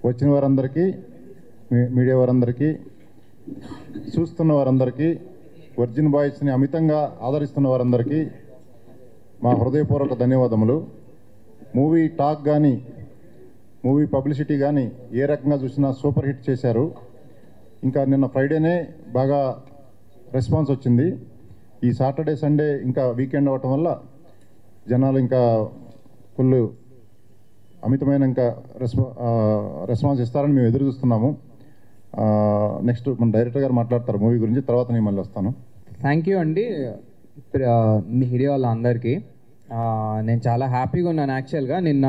వచ్చిన వారందరికీ, మీడియా వారందరికీ, చూస్తున్న వారందరికీ, వర్జిన్ బాయ్స్ని అమితంగా ఆదరిస్తున్న వారందరికీ మా హృదయపూర్వక ధన్యవాదములు. మూవీ టాక్ కానీ, మూవీ పబ్లిసిటీ కానీ ఏ రకంగా చూసినా సూపర్ హిట్ చేశారు. ఇంకా నిన్న ఫ్రైడేనే బాగా రెస్పాన్స్ వచ్చింది. ఈ సాటర్డే సండే ఇంకా వీకెండ్ అవ్వటం వల్ల జనాలు ఇంకా ఫుల్ అమితమైన ఇంకా రెస్పాన్స్ ఇస్తారని మేము ఎదురు చూస్తున్నాము. నెక్స్ట్ మన డైరెక్టర్ గారు మాట్లాడతారు మూవీ గురించి, తర్వాత నేను మళ్ళీ వస్తాను. థ్యాంక్ యూ అండి మీడియా వాళ్ళందరికీ. నేను చాలా హ్యాపీగా ఉన్నాను. యాక్చువల్గా నిన్న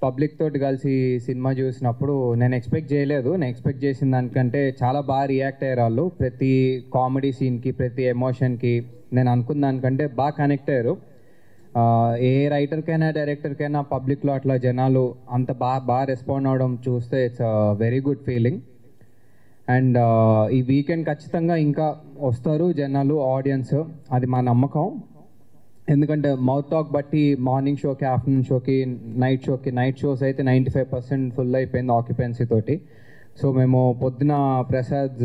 పబ్లిక్ తోటి కలిసి సినిమా చూసినప్పుడు నేను ఎక్స్పెక్ట్ చేయలేదు. నేను ఎక్స్పెక్ట్ చేసిన దానికంటే చాలా బాగా రియాక్ట్ అయ్యారు వాళ్ళు. ప్రతి కామెడీ సీన్కి, ప్రతి ఎమోషన్కి నేను అనుకున్న దానికంటే బాగా కనెక్ట్ అయ్యారు. ఏ రైటర్కైనా డైరెక్టర్కైనా పబ్లిక్లో అట్లా జనాలు అంత బాగా రెస్పాండ్ అవ్వడం చూస్తే it's very good feeling. And ఈ వీకెండ్ ఖచ్చితంగా ఇంకా వస్తారు జనాలు, ఆడియన్స్, అది మా నమ్మకం. ఎందుకంటే మౌత్ టాక్ బట్టి మార్నింగ్ షోకి, ఆఫ్టర్నూన్ షోకి, నైట్ షోస్ అయితే 95% ఫుల్ అయిపోయింది ఆక్యుపెన్సీ తోటి. సో మేము పొద్దున ప్రసాద్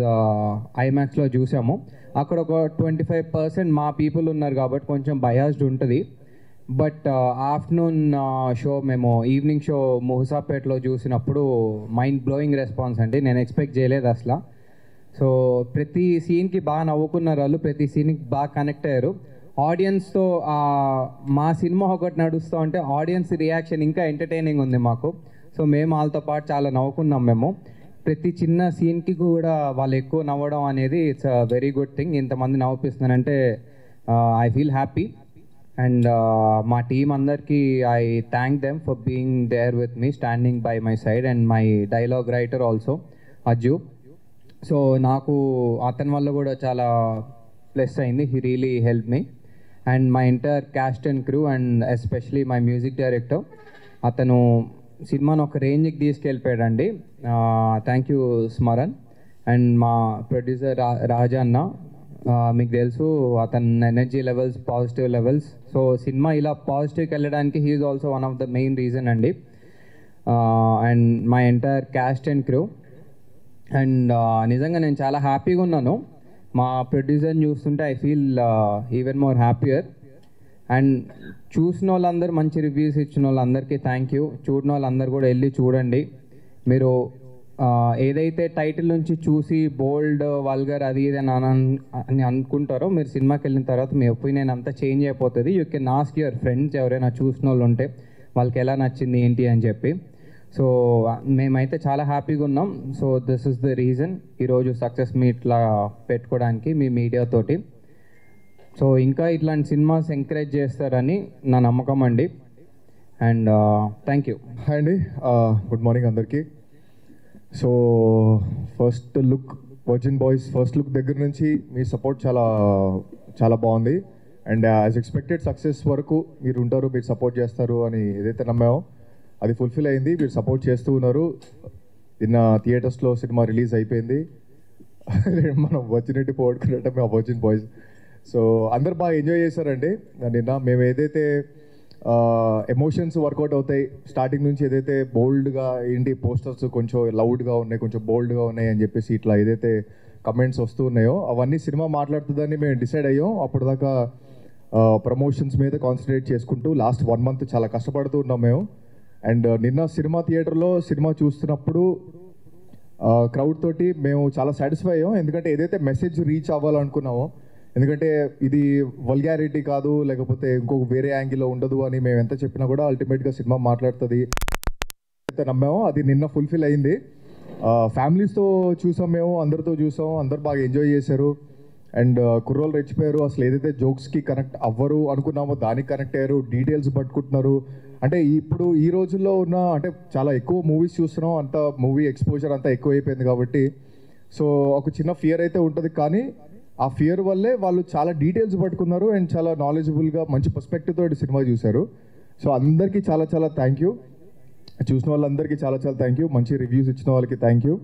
ఐమాక్స్లో చూసాము. అక్కడ ఒక 25% మా పీపుల్ ఉన్నారు కాబట్టి కొంచెం బయాస్డ్ ఉంటుంది. బట్ ఆఫ్టర్నూన్ షో మేము ఈవినింగ్ షో ముహసాపేట్లో చూసినప్పుడు మైండ్ బ్లోయింగ్ రెస్పాన్స్ అండి. నేను ఎక్స్పెక్ట్ చేయలేదు అసలు. సో ప్రతి సీన్కి బాగా నవ్వుకున్నారు వాళ్ళు, ప్రతి సీన్కి బాగా కనెక్ట్ అయ్యారు. ఆడియన్స్తో మా సినిమా ఒకటి నడుస్తూ ఉంటే ఆడియన్స్ రియాక్షన్ ఇంకా ఎంటర్టైనింగ్ ఉంది మాకు. సో మేము వాళ్ళతో పాటు చాలా నవ్వుకున్నాం. మేము ప్రతి చిన్న సీన్కి కూడా వాళ్ళు ఎక్కువ నవ్వడం అనేది it's a very good thing. ఇంతమంది నవ్విస్తున్నారంటే ఐ ఫీల్ హ్యాపీ. అండ్ మా టీం అందరికీ I thank them for being there with me, standing by my side, and my dialogue writer also Ajju. So నాకు అతని వల్ల కూడా చాలా ప్లస్ అయింది. He really help me. And my entire cast and crew, and especially my music director, అతను సినిమాను ఒక రేంజ్కి తీసుకెళ్ళిపోయాడండి. Thank you Smaran. అండ్ మా ప్రొడ్యూసర్ రాజా అన్న, మీకు తెలుసు అతని energy levels, positive levels. So cinema ఇలా పాజిటివ్కి వెళ్ళడానికి he is also one of the main reason అండి. And my entire cast and crew. And నిజంగా నేను చాలా హ్యాపీగా ఉన్నాను. మా ప్రొడ్యూసర్ని చూస్తుంటే I feel even more happier. అండ్ చూసిన వాళ్ళందరూ, మంచి రివ్యూస్ ఇచ్చిన వాళ్ళందరికీ థ్యాంక్ యూ. చూడని వాళ్ళందరూ కూడా వెళ్ళి చూడండి. మీరు ఏదైతే టైటిల్ నుంచి చూసి బోల్డ్, వల్గర్, అది ఇది అని అనుకుంటారో, మీరు సినిమాకి వెళ్ళిన తర్వాత మీ ఒపీనియన్ అంతా చేంజ్ అయిపోతుంది. You can ask your friends, ఎవరైనా చూసిన వాళ్ళు ఉంటే వాళ్ళకి ఎలా నచ్చింది ఏంటి అని చెప్పి. సో మేమైతే చాలా హ్యాపీగా ఉన్నాం. So this is the reason ఈరోజు సక్సెస్ మీట్లా పెట్టుకోవడానికి మీ మీడియాతోటి. సో ఇంకా ఇట్లాంటి సినిమాస్ ఎంకరేజ్ చేస్తారని నా నమ్మకం అండి. And thank you. హాయ్ అండి, గుడ్ మార్నింగ్ అందరికీ. So first look, virgin boys first look దగ్గర నుంచి మీ సపోర్ట్ చాలా చాలా బాగుంది. అండ్ యాజ్ ఎక్స్పెక్టెడ్ సక్సెస్ వరకు మీరు ఉంటారు, మీరు సపోర్ట్ చేస్తారు అని ఏదైతే నమ్మామో అది ఫుల్ఫిల్ అయింది. మీరు సపోర్ట్ చేస్తూ ఉన్నారు. నిన్న థియేటర్స్లో సినిమా రిలీజ్ అయిపోయింది. మనం వచ్చినట్టు పోగొట్టుకున్నట్టే మేము వర్జిన్ బాయ్స్. సో అందరు బాగా ఎంజాయ్ చేశారండి. నిన్న మేము ఏదైతే ఎమోషన్స్ వర్కౌట్ అవుతాయి స్టార్టింగ్ నుంచి, ఏదైతే బోల్డ్గా ఏంటి పోస్టర్స్ కొంచెం లౌడ్గా ఉన్నాయి, కొంచెం బోల్డ్గా ఉన్నాయి అని చెప్పేసి ఇట్లా ఏదైతే కమెంట్స్ వస్తూ ఉన్నాయో అవన్నీ సినిమా మాట్లాడుతుందని మేము డిసైడ్ అయ్యాం. అప్పటిదాకా ప్రమోషన్స్ మీద కాన్సన్ట్రేట్ చేసుకుంటూ లాస్ట్ 1 month చాలా కష్టపడుతూ ఉన్నాం మేము. అండ్ నిన్న సినిమా థియేటర్లో సినిమా చూస్తున్నప్పుడు క్రౌడ్ తోటి మేము చాలా సాటిస్ఫై అయ్యాం. ఎందుకంటే ఏదైతే మెసేజ్ రీచ్ అవ్వాలనుకున్నామో, ఎందుకంటే ఇది వల్గారిటీ కాదు, లేకపోతే ఇంకొక వేరే యాంగిల్లో ఉండదు అని మేము ఎంత చెప్పినా కూడా అల్టిమేట్గా సినిమా మాట్లాడుతుంది అయితే నమ్మామో అది నిన్న ఫుల్ఫిల్ అయింది. ఫ్యామిలీస్తో చూసాం, మేము అందరితో చూసాం, అందరు బాగా ఎంజాయ్ చేశారు. అండ్ కుర్రోళ్ళు రెచ్చిపోయారు. అసలు ఏదైతే జోక్స్కి కనెక్ట్ అవ్వరు అనుకున్నామో దానికి కనెక్ట్ అయ్యారు, డీటెయిల్స్ పట్టుకుంటున్నారు. అంటే ఇప్పుడు ఈ రోజుల్లో ఉన్న, అంటే చాలా ఎక్కువ మూవీస్ చూస్తున్నాం, అంత మూవీ ఎక్స్పోజర్ అంతా ఎక్కువ అయిపోయింది కాబట్టి సో ఒక చిన్న ఫియర్ అయితే ఉంటుంది. కానీ ఆ ఫియర్ వల్లే వాళ్ళు చాలా డీటెయిల్స్ పట్టుకున్నారు అండ్ చాలా నాలెడ్జబుల్గా మంచి పర్స్పెక్టివ్ తోటి సినిమా చూశారు. సో అందరికీ చాలా చాలా థ్యాంక్ యూ. చూసిన వాళ్ళందరికీ చాలా చాలా థ్యాంక్ యూ. మంచి రివ్యూస్ ఇచ్చిన వాళ్ళకి థ్యాంక్ యూ.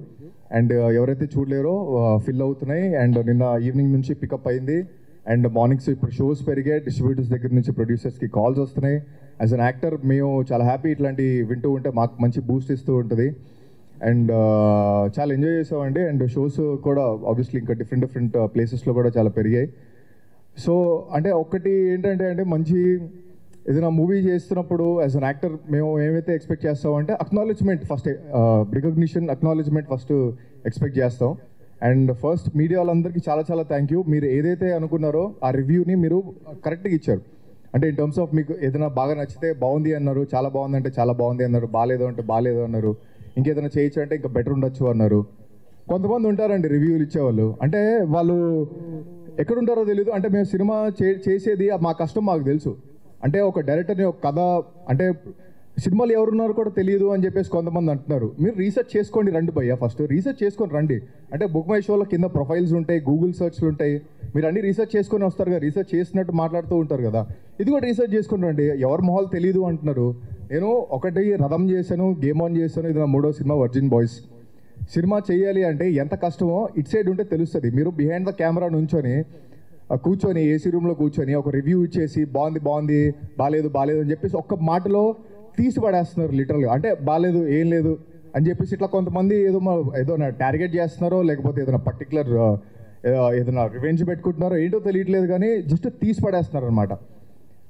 అండ్ ఎవరైతే చూడలేరో ఫిల్ అవుతున్నాయి. అండ్ నిన్న ఈవినింగ్ నుంచి పికప్ అయింది. అండ్ మార్నింగ్స్ ఇప్పుడు షోస్ పెరిగాయి, డిస్ట్రిబ్యూటర్స్ దగ్గర నుంచి ప్రొడ్యూసర్స్కి కాల్స్ వస్తున్నాయి. యాజ్ అన్ యాక్టర్ మేము చాలా హ్యాపీ, ఇట్లాంటి వింటూ ఉంటే మాకు మంచి బూస్ట్ ఇస్తూ ఉంటుంది. అండ్ చాలా ఎంజాయ్ చేసామండి. అండ్ షోస్ కూడా ఆబ్వియస్లీ ఇంకా డిఫరెంట్ ప్లేసెస్లో కూడా చాలా పెరిగాయి. సో అంటే ఒకటి ఏంటంటే అంటే మంచి ఏదైనా మూవీ చేస్తున్నప్పుడు యాజ్ అన్ యాక్టర్ మేము ఏమైతే ఎక్స్పెక్ట్ చేస్తామంటే acknowledgement first, recognition, acknowledgement first expect చేస్తాం. అండ్ ఫస్ట్ మీడియా వాళ్ళందరికీ చాలా చాలా థ్యాంక్ యూ. మీరు ఏదైతే అనుకున్నారో ఆ రివ్యూని మీరు కరెక్ట్గా ఇచ్చారు. అంటే ఇన్ టర్మ్స్ ఆఫ్ మీకు ఏదైనా బాగా నచ్చితే బాగుంది అన్నారు, చాలా బాగుంది అంటే చాలా బాగుంది అన్నారు, బాగాలేదు అంటే బాగాలేదు అన్నారు, ఇంకేదైనా చేయొచ్చు అంటే ఇంకా బెటర్ ఉండొచ్చు అన్నారు. కొంతమంది ఉంటారండి రివ్యూలు ఇచ్చేవాళ్ళు, అంటే వాళ్ళు ఎక్కడుంటారో తెలియదు. అంటే మేము సినిమా చేసేది మా కష్టం మాకు తెలుసు. అంటే ఒక డైరెక్టర్ని ఒక కథ అంటే సినిమాలు ఎవరున్నారో కూడా తెలియదు అని చెప్పేసి కొంతమంది అంటున్నారు. మీరు రీసెర్చ్ చేసుకోండి రండి భయ్యా, ఫస్ట్ రీసెర్చ్ చేసుకొని రండి. అంటే బుక్ మై షోలో కింద ప్రొఫైల్స్ ఉంటాయి, గూగుల్ సర్చ్లు ఉంటాయి, మీరు అన్ని రీసెర్చ్ చేసుకొని వస్తారు కదా, రీసెర్చ్ చేసినట్టు మాట్లాడుతూ ఉంటారు కదా, ఇది కూడా రీసెర్చ్ చేసుకొని రండి. ఎవరి మొహాలు తెలియదు అంటున్నారు. నేను ఒకటి రథం చేశాను, గేమ్ ఆన్ చేశాను, ఇది నా 3వ సినిమా వర్జిన్ బాయ్స్. సినిమా చేయాలి అంటే ఎంత కష్టమో ఇట్ సైడ్ ఉంటే తెలుస్తుంది. మీరు బిహైండ్ ద కెమెరా నుంచొని కూర్చొని ఏసీ రూమ్లో కూర్చొని ఒక రివ్యూ ఇచ్చేసి బాగుంది బాగుంది, బాగాలేదు బాగాలేదు అని చెప్పేసి ఒక్క మాటలో తీసి పడేస్తున్నారు లిటరల్గా. అంటే బాగాలేదు ఏం లేదు అని చెప్పేసి ఇట్లా కొంతమంది ఏదో టార్గెట్ చేస్తున్నారో లేకపోతే ఏదైనా పర్టికులర్ ఏదైనా రివెంజ్ పెట్టుకుంటున్నారో ఏంటో తెలియట్లేదు, కానీ జస్ట్ తీసి పడేస్తున్నారు అనమాట.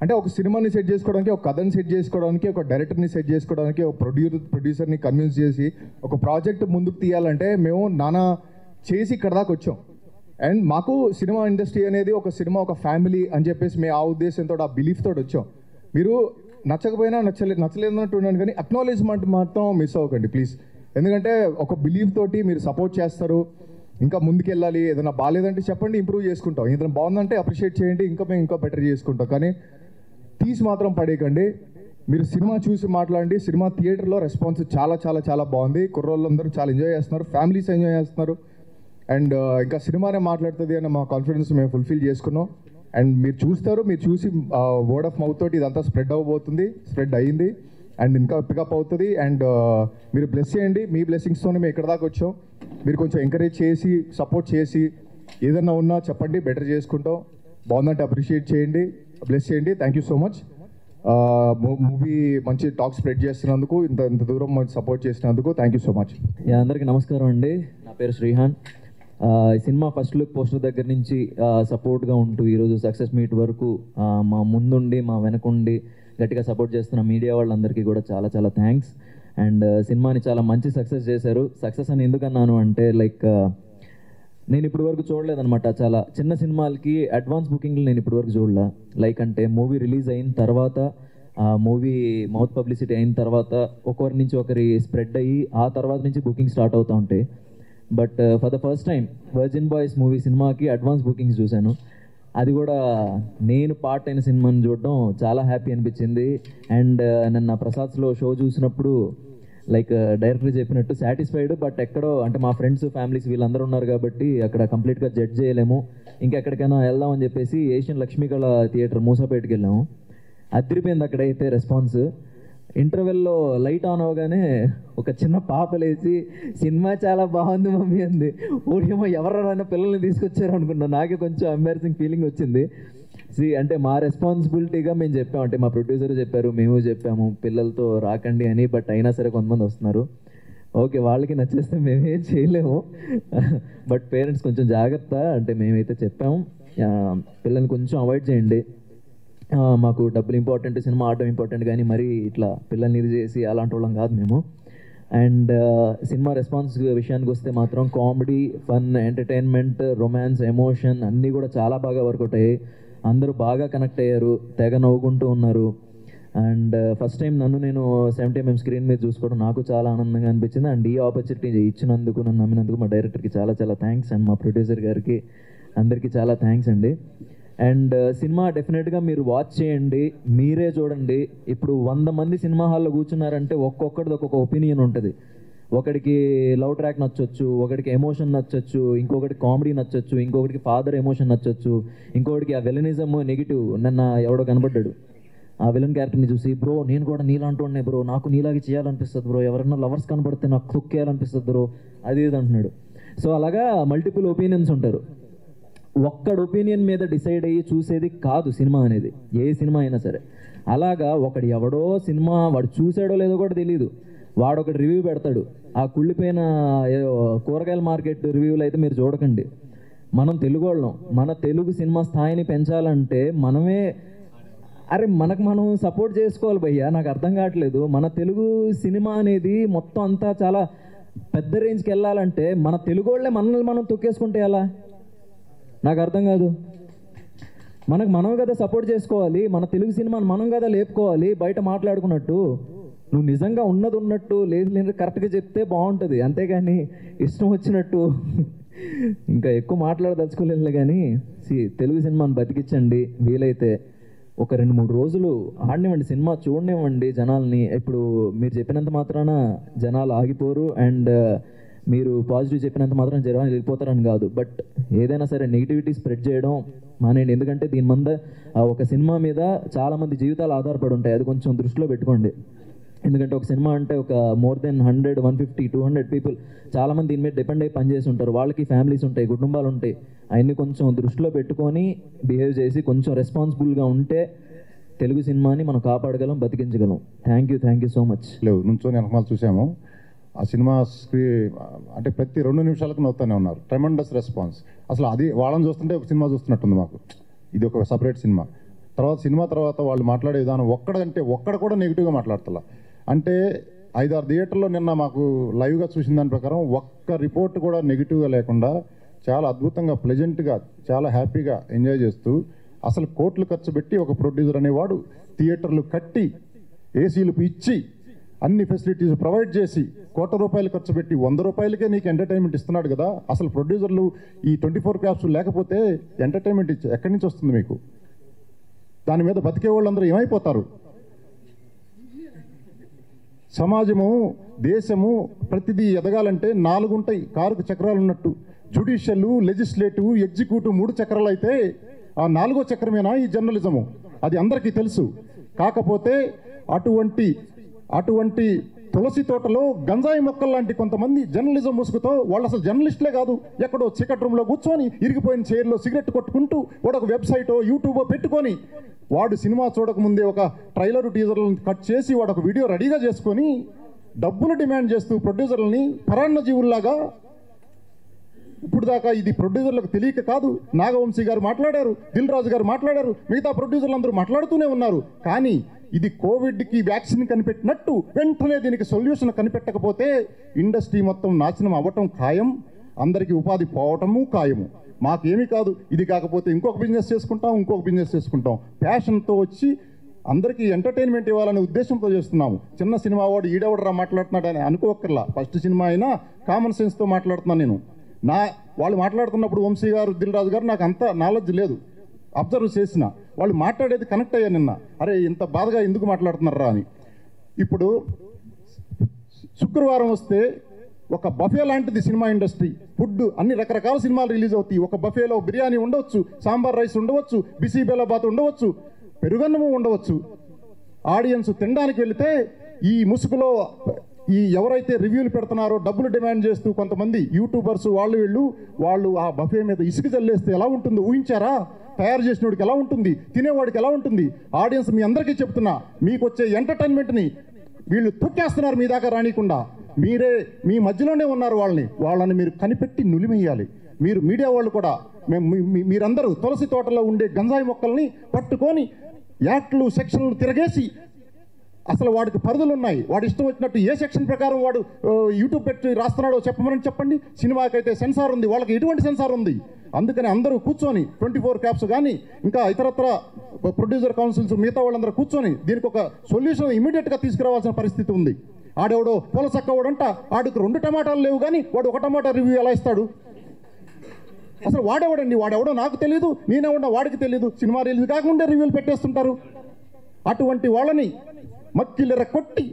అంటే ఒక సినిమాని సెట్ చేసుకోవడానికి, ఒక కథని సెట్ చేసుకోవడానికి, ఒక డైరెక్టర్ని సెట్ చేసుకోవడానికి, ఒక ప్రొడ్యూసర్ని కన్విన్స్ చేసి ఒక ప్రాజెక్ట్ ముందుకు తీయాలంటే మేము నానా చేసి ఇక్కడ దాకా వచ్చాం. అండ్ మాకు సినిమా ఇండస్ట్రీ అనేది ఒక సినిమా ఒక ఫ్యామిలీ అని చెప్పేసి మేము ఆ ఉద్దేశంతో ఆ బిలీఫ్ తోటి వచ్చాం. మీరు నచ్చకపోయినా నచ్చలేదన్నట్టు ఉన్నాను, కానీ అక్నాలెడ్జ్మెంట్ మాత్రం మిస్ అవ్వకండి ప్లీజ్. ఎందుకంటే ఒక బిలీఫ్ తోటి మీరు సపోర్ట్ చేస్తారు, ఇంకా ముందుకెళ్ళాలి. ఏదైనా బాగాలేదంటే చెప్పండి, ఇంప్రూవ్ చేసుకుంటాం. ఏదైనా బాగుందంటే అప్రిషియేట్ చేయండి, మేము ఇంకా బెటర్ చేసుకుంటాం. కానీ తీసి మాత్రం పడేయకండి. మీరు సినిమా చూసి మాట్లాడండి. సినిమా థియేటర్లో రెస్పాన్స్ చాలా చాలా చాలా బాగుంది. కుర్రోళ్ళందరూ చాలా ఎంజాయ్ చేస్తున్నారు, ఫ్యామిలీస్ ఎంజాయ్ చేస్తున్నారు. అండ్ ఇంకా సినిమానే మాట్లాడుతుంది అన్న మా కాన్ఫిడెన్స్ మేము ఫుల్ఫిల్ చేసుకున్నాం. అండ్ మీరు చూస్తారు, మీరు చూసి వర్డ్ ఆఫ్ మౌత్ తోటి ఇదంతా స్ప్రెడ్ అవ్వబోతుంది, స్ప్రెడ్ అయ్యింది అండ్ ఇంకా పికప్ అవుతుంది. అండ్ మీరు బ్లెస్ చేయండి, మీ బ్లెస్సింగ్స్తోనే మేము ఇక్కడ దాకా వచ్చాం. మీరు కొంచెం ఎంకరేజ్ చేసి సపోర్ట్ చేసి ఏదన్నా ఉన్నా చెప్పండి, బెటర్ చేసుకుంటాం. బాగుందంటే అప్రిషియేట్ చేయండి, బ్లెస్ చేయండి. Thank you so much. Movie మంచి టాక్ స్ప్రెడ్ చేస్తున్నందుకు, ఇంత దూరం మంచి సపోర్ట్ చేసినందుకు థ్యాంక్ యూ సో మచ్. అందరికీ నమస్కారం అండి. నా పేరు శ్రీహాన్. ఈ సినిమా ఫస్ట్ లుక్ పోస్టర్ దగ్గర నుంచి సపోర్ట్గా ఉంటూ ఈరోజు సక్సెస్ మీట్ వరకు మా ముందుండి మా వెనకుండి గట్టిగా సపోర్ట్ చేస్తున్న మీడియా వాళ్ళందరికీ కూడా చాలా చాలా థ్యాంక్స్. అండ్ సినిమాని చాలా మంచి సక్సెస్ చేశారు. సక్సెస్ అని ఎందుకన్నాను అంటే నేను ఇప్పటి వరకు చూడలేదనమాట. చాలా చిన్న సినిమాలకి అడ్వాన్స్ బుకింగ్లు నేను ఇప్పటి వరకు చూడలే. అంటే మూవీ రిలీజ్ అయిన తర్వాత, మూవీ మౌత్ పబ్లిసిటీ అయిన తర్వాత ఒకరి నుంచి ఒకరి స్ప్రెడ్ అయ్యి ఆ తర్వాత నుంచి బుకింగ్ స్టార్ట్ అవుతూ ఉంటాయి. But for the first time virgin boys movie సినిమాకి అడ్వాన్స్ బుకింగ్స్ చూశాను. అది కూడా నేను పార్ట్ అయిన సినిమాని చూడడం చాలా హ్యాపీ అనిపించింది. అండ్ నిన్న ప్రసాద్స్లో షో చూసినప్పుడు డైరెక్టర్ చెప్పినట్టు సాటిస్ఫైడ్. బట్ ఎక్కడో అంటే మా ఫ్రెండ్స్ ఫ్యామిలీస్ వీళ్ళందరూ ఉన్నారు కాబట్టి అక్కడ కంప్లీట్గా జడ్జ్ చేయలేము. ఇంకెక్కడికైనా వెళ్దామని చెప్పేసి ఏషియన్ లక్ష్మీకళ థియేటర్ మూసాపేటకి వెళ్ళాము. అదిరిపోయింది అక్కడైతే రెస్పాన్స్. ఇంటర్వెల్లో లైట్ ఆన్ అవగానే ఒక చిన్న పాప లేచి సినిమా చాలా బాగుంది మమ్మీ అంది. ఊరేమో ఎవరైనా పిల్లల్ని తీసుకొచ్చారు అనుకున్నా. నాకే కొంచెం ఎంబారసింగ్ ఫీలింగ్ వచ్చింది. అంటే మా రెస్పాన్సిబిలిటీగా మేము చెప్పాము, అంటే మా ప్రొడ్యూసర్ చెప్పారు, మేము చెప్పాము పిల్లలతో రాకండి అని. బట్ అయినా సరే కొంతమంది వస్తున్నారు. ఓకే, వాళ్ళకి నచ్చేస్తే మేమేం చేయలేము. బట్ పేరెంట్స్ కొంచెం జాగ్రత్త, అంటే మేమైతే చెప్పాము పిల్లల్ని కొంచెం అవాయిడ్ చేయండి. మాకు డబ్బులు ఇంపార్టెంట్, సినిమా ఆడడం ఇంపార్టెంట్, కానీ మరీ ఇట్లా పిల్లల్ని ఇది చేసి అలాంటి వాళ్ళం కాదు మేము. అండ్ సినిమా రెస్పాన్స్ విషయానికి వస్తే మాత్రం comedy, fun, entertainment, romance, emotion అన్నీ కూడా చాలా బాగా వర్కౌట్ అయ్యాయి. అందరూ బాగా కనెక్ట్ అయ్యారు, తెగ నవ్వుకుంటూ ఉన్నారు. అండ్ ఫస్ట్ టైం నేను 70mm స్క్రీన్ మీద చూసుకోవడం నాకు చాలా ఆనందంగా అనిపించింది. అండ్ ఈ ఆపర్చునిటీ ఇచ్చినందుకు, నన్ను నమ్మినందుకు మా డైరెక్టర్కి చాలా చాలా థ్యాంక్స్. అండ్ మా ప్రొడ్యూసర్ గారికి అందరికీ చాలా థ్యాంక్స్ అండి. అండ్ సినిమా డెఫినెట్గా మీరు వాచ్ చేయండి, మీరే చూడండి. ఇప్పుడు 100 మంది సినిమా హాల్లో కూర్చున్నారంటే ఒక్కొక్కటిది ఒక్కొక్క ఒపీనియన్ ఉంటుంది. ఒకడికి లవ్ ట్రాక్ నచ్చొచ్చు, ఒకడికి ఎమోషన్ నచ్చొచ్చు, ఇంకొకటి కామెడీ నచ్చొచ్చు, ఇంకొకటికి ఫాదర్ ఎమోషన్ నచ్చొచ్చు, ఇంకొకటికి ఆ విలనిజం నెగిటివ్. నన్ను ఎవడో కనబడ్డాడు ఆ విలన్ క్యారెక్టర్ని చూసి, బ్రో నేను కూడా నీలాంటి వాడినే బ్రో, నాకు నీలాగే చేయాలనిపిస్తుంది బ్రో, ఎవరైనా లవర్స్ కనబడితే నాకు తొక్కేయాలనిపిస్తుంది బ్రో, అది ఇది అంటున్నాడు. సో అలాగా మల్టిపుల్ ఒపీనియన్స్ ఉంటారు. ఒక్కడి ఒపీనియన్ మీద డిసైడ్ అయ్యి చూసేది కాదు సినిమా అనేది, ఏ సినిమా అయినా సరే. అలాగా ఒకడు ఎవడో సినిమా వాడు చూసాడో లేదో కూడా తెలియదు, వాడు ఒకటి రివ్యూ పెడతాడు. ఆ కుళ్ళిపోయిన కూరగాయల మార్కెట్ రివ్యూలు అయితే మీరు చూడకండి. మనం తెలుగు వాళ్ళం, మన తెలుగు సినిమా స్థాయిని పెంచాలంటే మనమే మనకు మనం సపోర్ట్ చేసుకోవాలి భయ్యా. నాకు అర్థం కావట్లేదు, మన తెలుగు సినిమా అనేది మొత్తం అంతా చాలా పెద్ద రేంజ్కి వెళ్ళాలంటే మన తెలుగు వాళ్ళే మనల్ని మనం తొక్కేసుకుంటే ఎలా? నాకు అర్థం కాదు. మనం కదా సపోర్ట్ చేసుకోవాలి, మన తెలుగు సినిమాని మనం కదా లేపుకోవాలి. బయట మాట్లాడుకున్నట్టు నువ్వు నిజంగా ఉన్నట్టు లేదు కరెక్ట్గా చెప్తే బాగుంటుంది, అంతేగాని ఇష్టం వచ్చినట్టు ఇంకా ఎక్కువ మాట్లాడదలుచుకోలేదు. కానీ తెలుగు సినిమాని బతికించండి, వీలైతే ఒక 2-3 రోజులు ఆడనివ్వండి, సినిమా చూడనివ్వండి జనాల్ని. ఇప్పుడు మీరు చెప్పినంత మాత్రాన జనాలు ఆగిపోరు, అండ్ మీరు పాజిటివ్ చెప్పినంత మాత్రం జనాలు వెళ్ళిపోతారని కాదు. బట్ ఏదైనా సరే నెగిటివిటీ స్ప్రెడ్ చేయడం మానేయండి. ఎందుకంటే దీని మీద ఒక సినిమా మీద చాలామంది జీవితాలు ఆధారపడి ఉంటాయి, అది కొంచెం దృష్టిలో పెట్టుకోండి. ఎందుకంటే ఒక సినిమా అంటే ఒక మోర్ దెన్ 100, 150, 200 పీపుల్ చాలామంది దీని మీద డిపెండ్ అయ్యి పనిచేసి ఉంటారు. వాళ్ళకి ఫ్యామిలీస్ ఉంటాయి, కుటుంబాలు ఉంటాయి. అవన్నీ కొంచెం దృష్టిలో పెట్టుకొని బిహేవ్ చేసి కొంచెం రెస్పాన్సిబుల్గా ఉంటే తెలుగు సినిమాని మనం కాపాడగలం, బతికించగలం. Thank you so much. లేవు నుంచొని వెనకమాల చూసాము ఆ సినిమా అంటే ప్రతి 2 నిమిషాలకు నవ్వుతూనే ఉన్నారు. Tremendous response. అసలు అది వాళ్ళని చూస్తుంటే ఒక సినిమా చూస్తున్నట్టుంది మాకు. ఇది ఒక సపరేట్ సినిమా. సినిమా తర్వాత వాళ్ళు మాట్లాడే విధానం ఒక్కడ కూడా నెగిటివ్గా మాట్లాడతలా. అంటే 5-6 థియేటర్లో నిన్న మాకు లైవ్గా చూసిన దాని ప్రకారం ఒక్క రిపోర్ట్ కూడా నెగిటివ్గా లేకుండా చాలా అద్భుతంగా ప్లెజెంట్గా చాలా హ్యాపీగా ఎంజాయ్ చేస్తూ, అసలు కోట్లు ఖర్చు పెట్టి ఒక ప్రొడ్యూసర్ అనేవాడు థియేటర్లు కట్టి ఏసీలు ఇచ్చి అన్ని ఫెసిలిటీస్ ప్రొవైడ్ చేసి ₹1,00,00,000 ఖర్చు పెట్టి 100 రూపాయలకే నీకు ఎంటర్టైన్మెంట్ ఇస్తున్నాడు కదా. అసలు ప్రొడ్యూసర్లు ఈ 24 క్యాప్స్ లేకపోతే ఎంటర్టైన్మెంట్ ఎక్కడి నుంచి వస్తుంది మీకు? దాని మీద బతికే వాళ్ళందరూ ఏమైపోతారు? సమాజము, దేశము ప్రతిదీ ఎదగాలంటే 4 ఉంటాయి, కారుకు చక్రాలు ఉన్నట్టు. జ్యుడిషియల్, లెజిస్లేటివ్, ఎగ్జిక్యూటివ్ 3 చక్రాలు అయితే ఆ 4వ చక్రమేనా ఈ జర్నలిజము? అది అందరికీ తెలుసు. కాకపోతే అటువంటి తులసి తోటలో గంజాయి మొక్కలు లాంటి కొంతమంది జర్నలిజం ముసుగుతో, వాళ్ళు అసలు జర్నలిస్టులే కాదు, ఎక్కడో చీకటి రూమ్లో కూర్చొని ఇరిగిపోయిన చైర్లో సిగరెట్ కొట్టుకుంటూ వాడు ఒక వెబ్సైటో యూట్యూబో పెట్టుకొని, వాడు సినిమా చూడకముందే ఒక ట్రైలర్ టీజర్లను కట్ చేసి వాడు ఒక వీడియో రెడీగా చేసుకొని డబ్బులు డిమాండ్ చేస్తూ ప్రొడ్యూసర్లని పరాన్న జీవుల్లాగా. ఇప్పుడు దాకా ఇది ప్రొడ్యూసర్లకు తెలియక కాదు. నాగవంశీ గారు మాట్లాడారు, దిల్ రాజు గారు మాట్లాడారు, మిగతా ప్రొడ్యూసర్లు అందరూ మాట్లాడుతూనే ఉన్నారు. కానీ ఇది కోవిడ్కి వ్యాక్సిన్ కనిపెట్టినట్టు వెంటనే దీనికి సొల్యూషన్ కనిపెట్టకపోతే ఇండస్ట్రీ మొత్తం నాశనం అవ్వటం ఖాయం, అందరికీ ఉపాధి పోవటము ఖాయము. మాకేమీ కాదు, ఇది కాకపోతే ఇంకొక బిజినెస్ చేసుకుంటాం. ప్యాషన్తో వచ్చి అందరికీ ఎంటర్టైన్మెంట్ ఇవ్వాలనే ఉద్దేశంతో చేస్తున్నాము. చిన్న సినిమా వాడు ఈడెవడరా మాట్లాడుతున్నాడు అని అనుకోకర్లా. ఫస్ట్ సినిమా అయినా కామన్ సెన్స్తో మాట్లాడుతున్నాను నేను. వాళ్ళు మాట్లాడుతున్నప్పుడు వంశీ గారు, దిల్ రాజు గారు నాకు అంత నాలెడ్జ్ లేదు, అబ్జర్వ్ చేసిన వాళ్ళు మాట్లాడేది కనెక్ట్ అయ్యా నిన్న. అరే ఇంత బాధగా ఎందుకు మాట్లాడుతున్నారా అని. ఇప్పుడు శుక్రవారం వస్తే ఒక బఫే లాంటిది సినిమా ఇండస్ట్రీ. ఫుడ్ అన్ని రకరకాల సినిమాలు రిలీజ్ అవుతాయి. ఒక బఫేలో బిర్యానీ ఉండవచ్చు, సాంబార్ రైస్ ఉండవచ్చు, బిసి బేలాబాత్ ఉండవచ్చు, పెరుగన్నము ఉండవచ్చు. ఆడియన్స్ తినడానికి వెళితే ఈ ముసుగులో ఈ ఎవరైతే రివ్యూలు పెడుతున్నారో డబ్బులు డిమాండ్ చేస్తూ కొంతమంది యూట్యూబర్స్ వాళ్ళు ఆ బఫే మీద ఇసుక చల్లేస్తే ఎలా ఉంటుందో ఊహించారా? తయారు చేసినోడికి ఎలా ఉంటుంది, తినేవాడికి ఎలా ఉంటుంది? ఆడియన్స్ మీ అందరికీ చెప్తున్నా, మీకు వచ్చే ఎంటర్టైన్మెంట్ని వీళ్ళు తొక్కేస్తున్నారు మీ దాకా రానికుండా. మీరే మీ మధ్యలోనే ఉన్నారు, వాళ్ళని మీరు కనిపెట్టి నులిమేయాలి. మీరు మీడియా వాళ్ళు కూడా మీరందరూ తులసి తోటలో ఉండే గంజాయి మొక్కల్ని పట్టుకొని యాక్ట్లు సెక్షన్లు తిరగేసి, అసలు వాడికి పరిధులు ఉన్నాయి, వాడు ఇష్టం వచ్చినట్టు ఏ సెక్షన్ ప్రకారం వాడు యూట్యూబ్ పెట్టి రాస్తున్నాడో చెప్పండి. సినిమాకైతే సెన్సార్ ఉంది, వాళ్ళకి ఎటువంటి సెన్సార్ ఉంది? అందుకని అందరూ కూర్చొని 24 క్యాప్స్ కానీ ఇంకా ఇతరత్ర ప్రొడ్యూసర్ కౌన్సిల్స్ మిగతా వాళ్ళందరూ కూర్చొని దీనికి ఒక సొల్యూషన్ ఇమీడియట్గా తీసుకురావాల్సిన పరిస్థితి ఉంది. ఆడెవడో పొలసక్కవాడంట, ఆడికి 2 టమాటాలు లేవు కానీ వాడు 1 టమాటా రివ్యూ ఎలా ఇస్తాడు? అసలు వాడెవడో నాకు తెలియదు, నేనెవడో వాడికి తెలియదు. సినిమా రిలీజ్ కాకుండా రివ్యూలు పెట్టేస్తుంటారు. అటువంటి వాళ్ళని మక్కిలెర కొట్టి,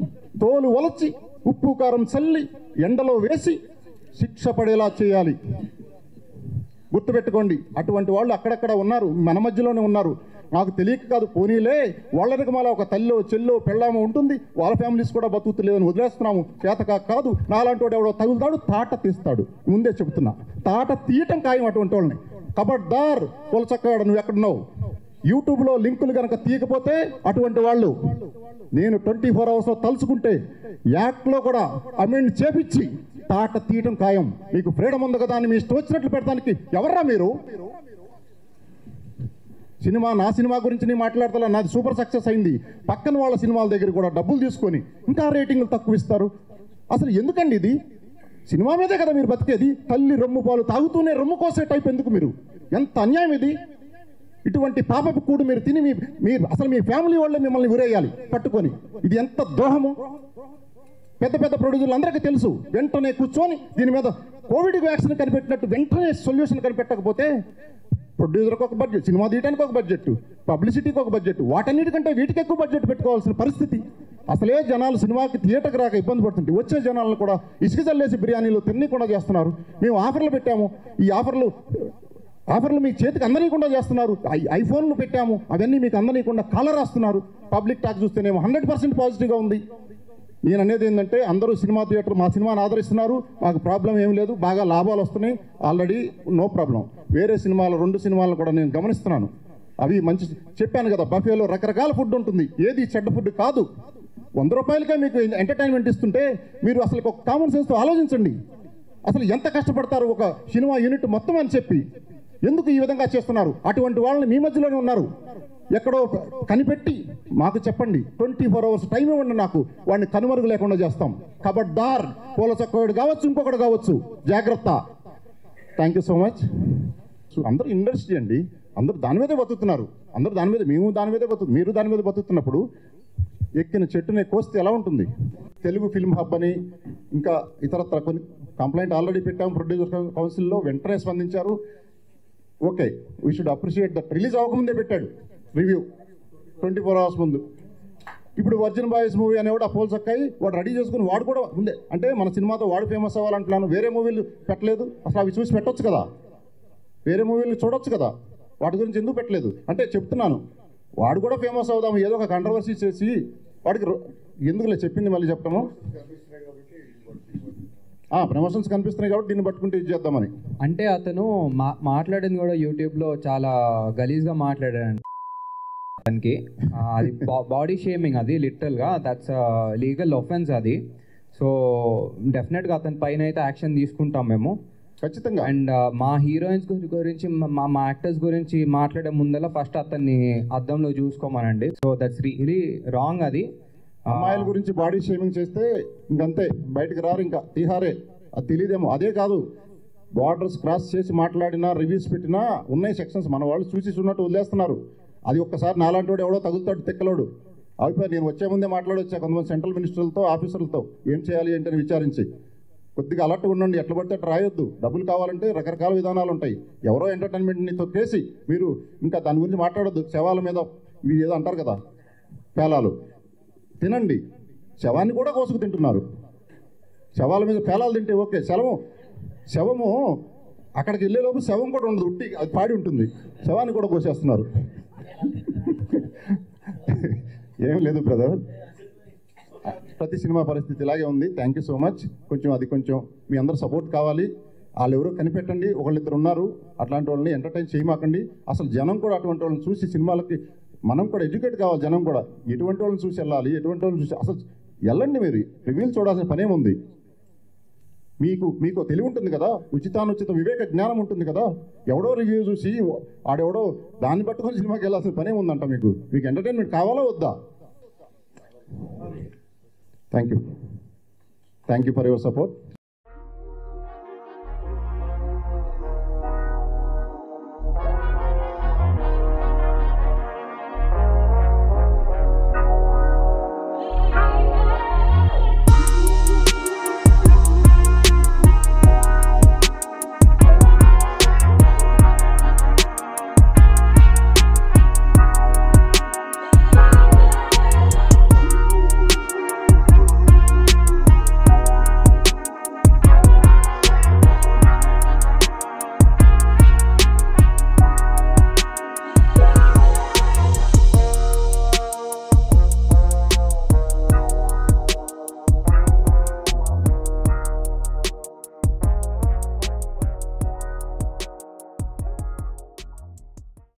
తోలు ఒలచి, ఉప్పు కారం చల్లి, ఎండలో వేసి శిక్ష పడేలా చేయాలి. గుర్తుపెట్టుకోండి, అటువంటి వాళ్ళు అక్కడక్కడ ఉన్నారు, మన మధ్యలోనే ఉన్నారు. నాకు తెలియక కాదు, పోనీలే వాళ్ళకి మళ్ళీ ఒక తల్లో చెల్లో పెళ్ళామో ఉంటుంది, వాళ్ళ ఫ్యామిలీస్ కూడా బతుకుతలేదని వదిలేస్తున్నాము. చేతకా కాదు, నాలాంటి వాడు ఎవడో తగులుతాడు, తాట తీస్తాడు. ముందే చెబుతున్నా, తాట తీయటం ఖాయం అటువంటి వాళ్ళని. కబడ్దార్ పులచక్కడ నువ్వు ఎక్కడున్నావు. యూట్యూబ్లో లింకులు కనుక తీయకపోతే అటువంటి వాళ్ళు నేను 24 అవర్స్లో తలుచుకుంటే యాక్ట్లో కూడా అమెండ్ చేపించి తాట తీయటం ఖాయం. మీకు ఫ్రీడమ్ ఉంది కదా అని మీ ఇష్టం వచ్చినట్లు పెడతానికి ఎవర్రా మీరు? సినిమా నా సినిమా గురించి నేను మాట్లాడతా, నాది సూపర్ సక్సెస్ అయింది. పక్కన వాళ్ళ సినిమాల దగ్గర కూడా డబ్బులు తీసుకొని ఇంకా రేటింగ్లు తక్కువ ఇస్తారు. అసలు ఎందుకండి ఇది? సినిమా మీదే కదా మీరు బతికేది. తల్లి రొమ్ము పాలు తాగుతూనే రొమ్ము కోసే టైప్ ఎందుకు మీరు? ఎంత అన్యాయం ఇది. ఇటువంటి పాపపు కూడు మీరు తిని మీరు అసలు మీ ఫ్యామిలీ వాళ్ళే మిమ్మల్ని ఉరేయాలి పట్టుకొని. ఇది ఎంత ద్రోహము. పెద్ద పెద్ద ప్రొడ్యూసర్లు అందరికీ తెలుసు. వెంటనే కూర్చొని దీని మీద కోవిడ్ వ్యాక్సిన్ కనిపెట్టినట్టు వెంటనే సొల్యూషన్ కనిపెట్టకపోతే ప్రొడ్యూసర్కి ఒక బడ్జెట్, సినిమా తీయడానికి ఒక బడ్జెట్, పబ్లిసిటీకి ఒక బడ్జెట్, వాటన్నిటికంటే వీటికి ఎక్కువ బడ్జెట్ పెట్టుకోవాల్సిన పరిస్థితి. అసలే జనాలు సినిమాకి థియేటర్కి రాక ఇబ్బంది పడుతుంటే వచ్చే జనాలను కూడా ఇసుక చల్లేసి బిర్యానీలు తినకుండా చేస్తున్నారు. మేము ఆఫర్లు పెట్టాము, ఈ ఆఫర్లు మీ చేతికి అందనీయకుండా చేస్తున్నారు. ఐఫోన్లు పెట్టాము, అవన్నీ మీకు అందనీయకుండా కాలర్ రాస్తున్నారు. పబ్లిక్ టాక్ చూస్తేనేమో 100% పాజిటివ్గా ఉంది. నేను అనేది ఏంటంటే అందరూ సినిమా థియేటర్ మా సినిమాని ఆదరిస్తున్నారు, మాకు ప్రాబ్లం ఏం లేదు, బాగా లాభాలు వస్తున్నాయి, ఆల్రెడీ నో ప్రాబ్లం. వేరే సినిమాలు 2 సినిమాలను కూడా నేను గమనిస్తున్నాను. అవి మంచి చెప్పాను కదా, బఫేలో రకరకాల ఫుడ్ ఉంటుంది, ఏది చెడ్డ ఫుడ్ కాదు. 100 రూపాయలకే మీకు ఎంటర్టైన్మెంట్ ఇస్తుంటే మీరు అసలు ఒక కామన్ సెన్స్తో ఆలోచించండి. అసలు ఎంత కష్టపడతారు ఒక సినిమా యూనిట్ మొత్తం అని చెప్పి ఎందుకు ఈ విధంగా చేస్తున్నారు? అటువంటి వాళ్ళని మీ మధ్యలోనే ఉన్నారు. ఎక్కడో కనిపెట్టి మాకు చెప్పండి, 24 అవర్స్ టైం ఇవ్వండి, నాకు వాడిని కనుమరుగు లేకుండా చేస్తాం. కబడ్దార్, పూల చక్కవాడు కావచ్చు, ఇంకొకటి కావచ్చు, జాగ్రత్త. Thank you so much. అందరూ ఇండస్ట్రీ అండి, అందరూ దాని మీదే బతుకుతున్నారు. అందరూ దాని మీద, మేము దాని మీదే మీరు దాని మీద బతుకుతున్నప్పుడు ఎక్కిన చెట్టునే కోస్తే ఎలా ఉంటుంది? తెలుగు ఫిల్మ్ హబ్ అని ఇంకా ఇతరత్ర కొన్ని కంప్లైంట్ ఆల్రెడీ పెట్టాము ప్రొడ్యూసర్ కౌన్సిల్లో, వెంటనే స్పందించారు. Okay, we should appreciate that. Release అవ్వకముందే పెట్టాడు రివ్యూ 24 అవర్స్ ముందు. ఇప్పుడు వర్జిన్ బాయ్స్ మూవీ అనేవాడు అపోల్ సక్కాయి వాడు రెడీ చేసుకుని వాడు కూడా ముందే, అంటే మన సినిమాతో వాడు ఫేమస్ అవ్వాలంటున్నాను. వేరే మూవీలు పెట్టలేదు, అసలు అవి చూసి పెట్టొచ్చు కదా, వేరే మూవీలు చూడొచ్చు కదా, వాటి గురించి ఎందుకు పెట్టలేదు అంటే చెప్తున్నాను. వాడు కూడా ఫేమస్ అవుదాము, ఏదో ఒక కంట్రవర్సీ చేసి వాడికి ఎందుకులే చెప్పింది మళ్ళీ చెప్పడము. ప్రమోషన్స్ కనిపిస్తున్నాయి కాబట్టి దీన్ని పట్టుకుంటే ఇది చేద్దామని. అంటే అతను మాట్లాడింది కూడా యూట్యూబ్లో చాలా గలీజ్గా మాట్లాడాడు. దానికి అది బాడీ షేమింగ్, అది లిటరల్గా దట్స్ లీగల్ ఒఫెన్స్ అది. సో డెఫినెట్గా అతని పైన అయితే యాక్షన్ తీసుకుంటాం మేము ఖచ్చితంగా. అండ్ మా హీరోయిన్స్ గురించి మా యాక్టర్స్ గురించి మాట్లాడే ముందర ఫస్ట్ అతన్ని అద్దంలో చూసుకోమనండి. So that's really wrong. అది అమ్మాయిల గురించి బాడీ షేమింగ్ చేస్తే ఇంకంతే, బయటకు రారు, ఇంకా తీహారే. అది తెలియదేమో. అదే కాదు, బార్డర్స్ క్రాస్ చేసి మాట్లాడినా రివ్యూస్ పెట్టినా ఉన్నాయి సెక్షన్స్, మన వాళ్ళు చూసి చూన్నట్టు వదిలేస్తున్నారు. అది ఒక్కసారి నాలాంటి వాడు ఎవడో తగులుతాడు తిక్కలోడు. అయిపోయి నేను వచ్చే ముందే మాట్లాడొచ్చా కొంతమంది సెంట్రల్ మినిస్టర్లతో ఆఫీసర్లతో ఏం చేయాలి ఏంటని విచారించి. కొద్దిగా అలర్ట్గా ఉండండి, ఎట్లా పడితే అట్లా రాయొద్దు. డబ్బులు కావాలంటే రకరకాల విధానాలు ఉంటాయి. ఎవరో ఎంటర్టైన్మెంట్ని తొక్కేసి మీరు ఇంకా దాని గురించి మాట్లాడొద్దు. శవాల మీద ఇవి ఏదో అంటారు కదా, పేలాలు తినండి, శవాన్ని కూడా కోసుకు తింటున్నారు. శవాల మీద పేలాలు తింటే ఓకే, శవము అక్కడికి వెళ్ళేలోపు శవం కూడా ఉండదు, ఉట్టి అది పాడి ఉంటుంది, శవాన్ని కూడా కోసేస్తున్నారు. ఏం లేదు బ్రదర్, ప్రతి సినిమా పరిస్థితి ఇలాగే ఉంది. Thank you so much. కొంచెం మీ అందరు సపోర్ట్ కావాలి. వాళ్ళు ఎవరో కనిపెట్టండి, ఒకళ్ళిద్దరు ఉన్నారు, అట్లాంటి వాళ్ళని ఎంటర్టైన్ చేయమాకండి. అసలు జనం కూడా అటువంటి వాళ్ళని చూసి సినిమాలకి మనం కూడా ఎడ్యుకేట్ కావాలి. జనం కూడా ఎటువంటి వాళ్ళని చూసి వెళ్ళాలి, ఎటువంటి వాళ్ళని చూసి అసలు వెళ్ళండి. మీరు రివ్యూలు చూడాల్సిన పనేముంది? మీకు తెలివి ఉంటుంది కదా, ఉచితానుచిత వివేక జ్ఞానం ఉంటుంది కదా. ఎవడో రివ్యూ చూసి ఆడెవడో దాన్ని పట్టుకొని సినిమాకి వెళ్ళాల్సిన పనే ఉందంట. మీకు ఎంటర్టైన్మెంట్ కావాలా వద్దా? Thank you for your support.